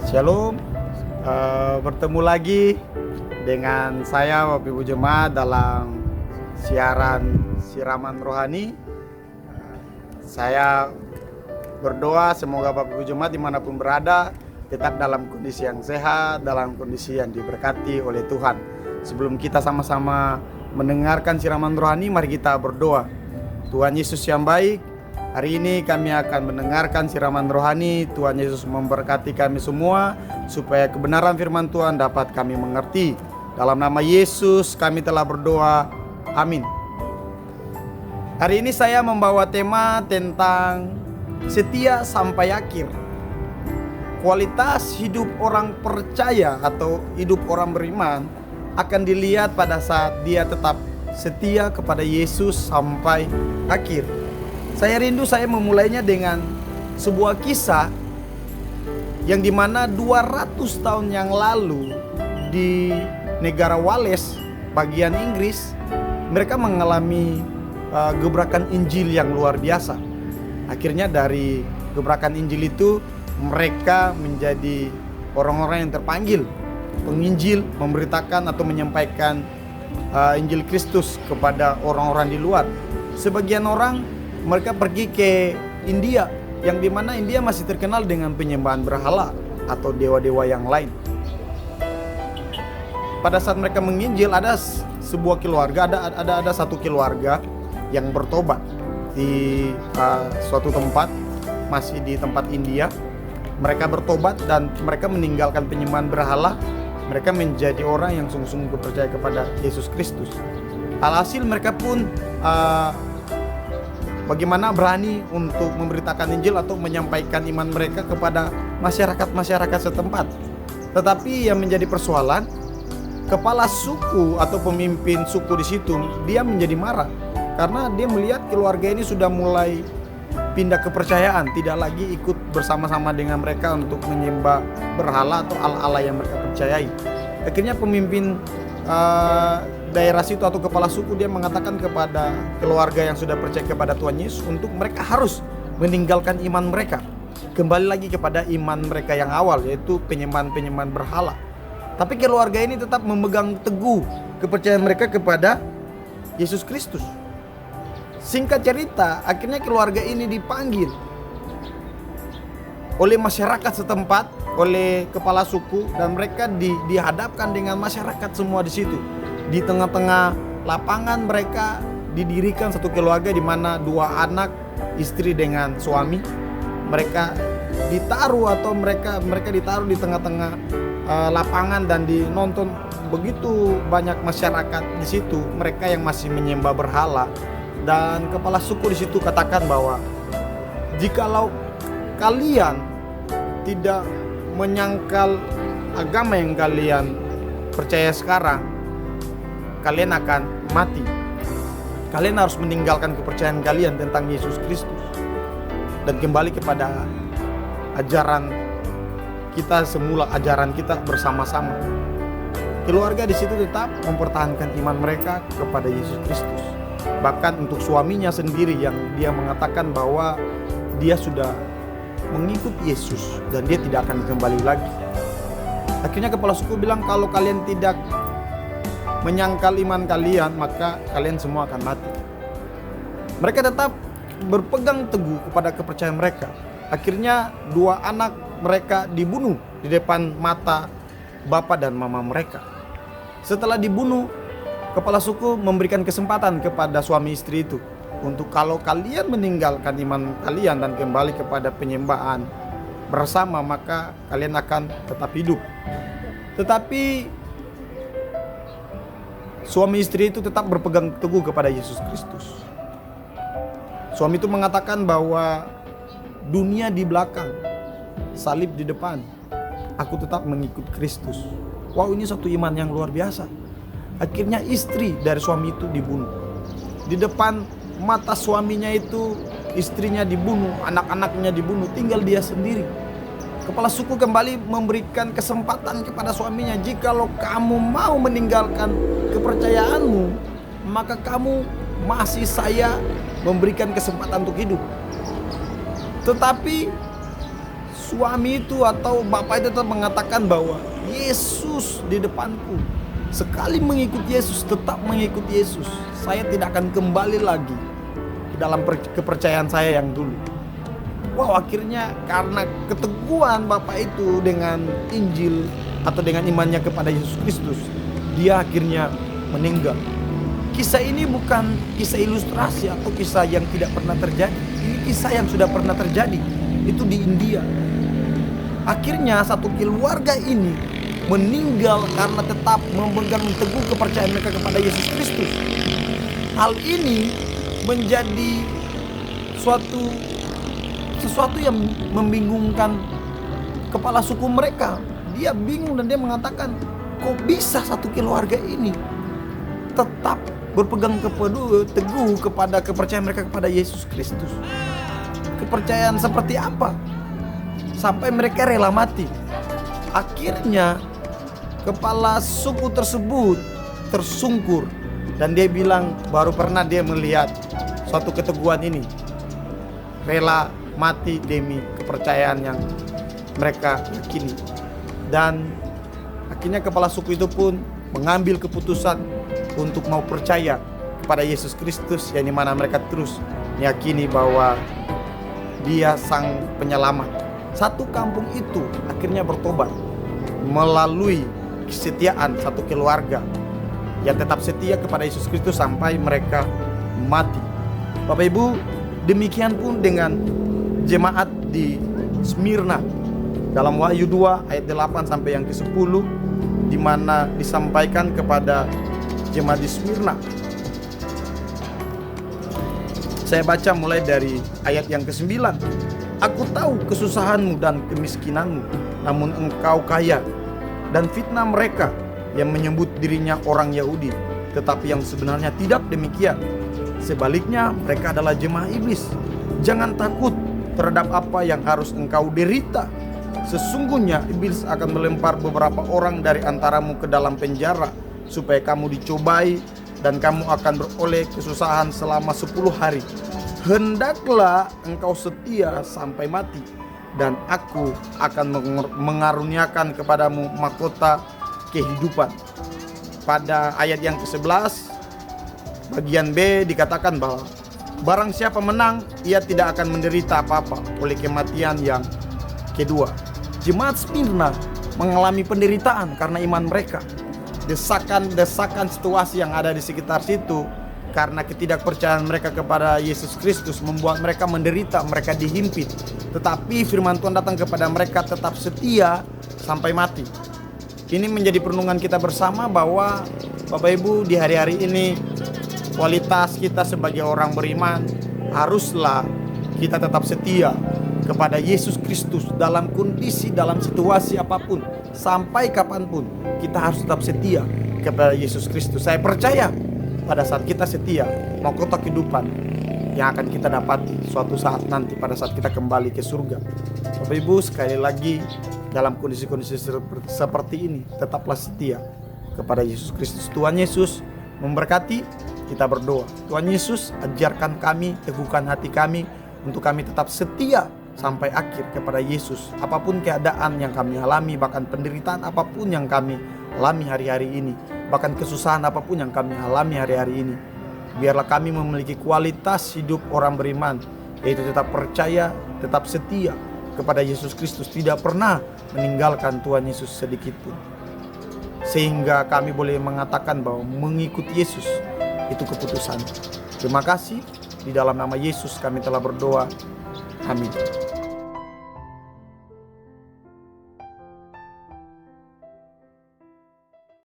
Shalom, bertemu lagi dengan saya Bapak Ibu Jemaat dalam siaran Siraman Rohani. Saya berdoa semoga Bapak Ibu Jemaat dimanapun berada tetap dalam kondisi yang sehat, dalam kondisi yang diberkati oleh Tuhan. Sebelum kita sama-sama mendengarkan Siraman Rohani, mari kita berdoa. Tuhan Yesus yang baik, hari ini kami akan mendengarkan siraman rohani. Tuhan Yesus memberkati kami semua supaya kebenaran firman Tuhan dapat kami mengerti. Dalam nama Yesus kami telah berdoa. Amin. Hari ini saya membawa tema tentang setia sampai akhir. Kualitas hidup orang percaya atau hidup orang beriman akan dilihat pada saat dia tetap setia kepada Yesus sampai akhir. Saya rindu saya memulainya dengan sebuah kisah yang dimana 200 tahun yang lalu di negara Wales bagian Inggris, mereka mengalami gebrakan Injil yang luar biasa. Akhirnya dari gebrakan Injil itu mereka menjadi orang-orang yang terpanggil penginjil, memberitakan atau menyampaikan Injil Kristus kepada orang-orang di luar. Sebagian orang mereka pergi ke India, yang dimana India masih terkenal dengan penyembahan berhala atau dewa-dewa yang lain. Pada saat mereka menginjil, ada sebuah keluarga, ada satu keluarga yang bertobat di suatu tempat, masih di tempat India. Mereka bertobat dan mereka meninggalkan penyembahan berhala. Mereka menjadi orang yang sungguh-sungguh percaya kepada Yesus Kristus. Alhasil mereka pun bagaimana berani untuk memberitakan Injil atau menyampaikan iman mereka kepada masyarakat setempat. Tetapi yang menjadi persoalan, kepala suku atau pemimpin suku di situ dia menjadi marah karena dia melihat keluarga ini sudah mulai pindah kepercayaan, tidak lagi ikut bersama-sama dengan mereka untuk menyembah berhala atau ala-ala yang mereka percayai. Akhirnya pemimpin daerah situ atau kepala suku dia mengatakan kepada keluarga yang sudah percaya kepada Tuhan Yesus untuk mereka harus meninggalkan iman mereka, kembali lagi kepada iman mereka yang awal, yaitu penyembahan berhala. Tapi keluarga ini tetap memegang teguh kepercayaan mereka kepada Yesus Kristus. Singkat cerita, akhirnya keluarga ini dipanggil oleh masyarakat setempat, oleh kepala suku, dan mereka dihadapkan dengan masyarakat semua di situ. Di tengah-tengah lapangan mereka didirikan satu keluarga di mana 2 anak, istri dengan suami, mereka ditaruh atau mereka ditaruh di tengah-tengah lapangan dan dinonton begitu banyak masyarakat di situ, mereka yang masih menyembah berhala. Dan kepala suku di situ katakan bahwa jikalau kalian tidak menyangkal agama yang kalian percaya sekarang, kalian akan mati. Kalian harus meninggalkan kepercayaan kalian tentang Yesus Kristus dan kembali kepada ajaran kita semula, ajaran kita bersama-sama. Keluarga di situ tetap mempertahankan iman mereka kepada Yesus Kristus. Bahkan untuk suaminya sendiri yang dia mengatakan bahwa dia sudah mengikut Yesus dan dia tidak akan kembali lagi. Akhirnya kepala suku bilang, kalau kalian tidak menyangkal iman kalian, maka kalian semua akan mati. Mereka tetap berpegang teguh kepada kepercayaan mereka. Akhirnya 2 anak mereka dibunuh di depan mata bapak dan mama mereka. Setelah dibunuh, kepala suku memberikan kesempatan kepada suami istri itu untuk kalau kalian meninggalkan iman kalian dan kembali kepada penyembahan bersama, maka kalian akan tetap hidup. Tetapi suami istri itu tetap berpegang teguh kepada Yesus Kristus. Suami itu mengatakan bahwa dunia di belakang, salib di depan, aku tetap mengikut Kristus. Wow, ini satu iman yang luar biasa. Akhirnya istri dari suami itu dibunuh. Di depan mata suaminya itu istrinya dibunuh, anak-anaknya dibunuh, tinggal dia sendiri. Kepala suku kembali memberikan kesempatan kepada suaminya, jikalau kamu mau meninggalkan kepercayaanmu, maka kamu masih saya memberikan kesempatan untuk hidup. Tetapi suami itu atau bapak itu tetap mengatakan bahwa Yesus di depanku. Sekali mengikut Yesus, tetap mengikut Yesus. Saya tidak akan kembali lagi ke dalam kepercayaan saya yang dulu. Wow, akhirnya karena keteguhan bapak itu dengan Injil atau dengan imannya kepada Yesus Kristus, dia akhirnya meninggal. Kisah ini bukan kisah ilustrasi atau kisah yang tidak pernah terjadi. Ini kisah yang sudah pernah terjadi. Itu di India. Akhirnya satu keluarga ini meninggal karena tetap memegang teguh kepercayaan mereka kepada Yesus Kristus. Hal ini menjadi sesuatu yang membingungkan kepala suku mereka. Dia bingung dan dia mengatakan, kok bisa satu keluarga ini tetap berpegang teguh kepada kepercayaan mereka kepada Yesus Kristus. Kepercayaan seperti apa? Sampai mereka rela mati. Akhirnya kepala suku tersebut tersungkur dan dia bilang baru pernah dia melihat suatu keteguhan ini. Rela mati demi kepercayaan yang mereka yakini. Dan akhirnya kepala suku itu pun mengambil keputusan untuk mau percaya kepada Yesus Kristus, yang dimana mereka terus meyakini bahwa Dia sang penyelamat. Satu kampung itu akhirnya bertobat melalui kesetiaan satu keluarga yang tetap setia kepada Yesus Kristus sampai mereka mati. Bapak Ibu, demikian pun dengan jemaat di Smyrna. Dalam Wahyu 2 ayat 8 sampai yang ke-10, di mana disampaikan kepada jemaat di Smyrna. Saya baca mulai dari ayat yang ke-9. Aku tahu kesusahanmu dan kemiskinanmu, namun engkau kaya, dan fitnah mereka yang menyebut dirinya orang Yahudi, tetapi yang sebenarnya tidak demikian. Sebaliknya mereka adalah jemaah iblis. Jangan takut terhadap apa yang harus engkau derita. Sesungguhnya iblis akan melempar beberapa orang dari antaramu ke dalam penjara, supaya kamu dicobai dan kamu akan beroleh kesusahan selama 10 hari. Hendaklah engkau setia sampai mati, dan aku akan mengaruniakan kepadamu mahkota kehidupan. Pada ayat yang ke-11 bagian B dikatakan bahwa barang siapa menang, ia tidak akan menderita apa-apa oleh kematian yang kedua. Jemaat Smyrna mengalami penderitaan karena iman mereka. Desakan situasi yang ada di sekitar situ karena ketidakpercayaan mereka kepada Yesus Kristus membuat mereka menderita, mereka dihimpit. Tetapi firman Tuhan datang kepada mereka tetap setia sampai mati. Ini menjadi perenungan kita bersama bahwa Bapak Ibu, di hari-hari ini kualitas kita sebagai orang beriman haruslah kita tetap setia kepada Yesus Kristus dalam kondisi, dalam situasi apapun, sampai kapanpun kita harus tetap setia kepada Yesus Kristus. Saya percaya pada saat kita setia, mahkota kehidupan yang akan kita dapati suatu saat nanti pada saat kita kembali ke surga. Bapak Ibu, sekali lagi dalam kondisi-kondisi seperti ini tetaplah setia kepada Yesus Kristus. Tuhan Yesus memberkati. Kita berdoa, Tuhan Yesus ajarkan kami, teguhkan hati kami untuk kami tetap setia sampai akhir kepada Yesus. Apapun keadaan yang kami alami, bahkan penderitaan apapun yang kami alami hari-hari ini, bahkan kesusahan apapun yang kami alami hari-hari ini, biarlah kami memiliki kualitas hidup orang beriman, yaitu tetap percaya, tetap setia kepada Yesus Kristus, tidak pernah meninggalkan Tuhan Yesus sedikit pun. Sehingga kami boleh mengatakan bahwa mengikut Yesus itu keputusan. Terima kasih. Di dalam nama Yesus kami telah berdoa. Amin.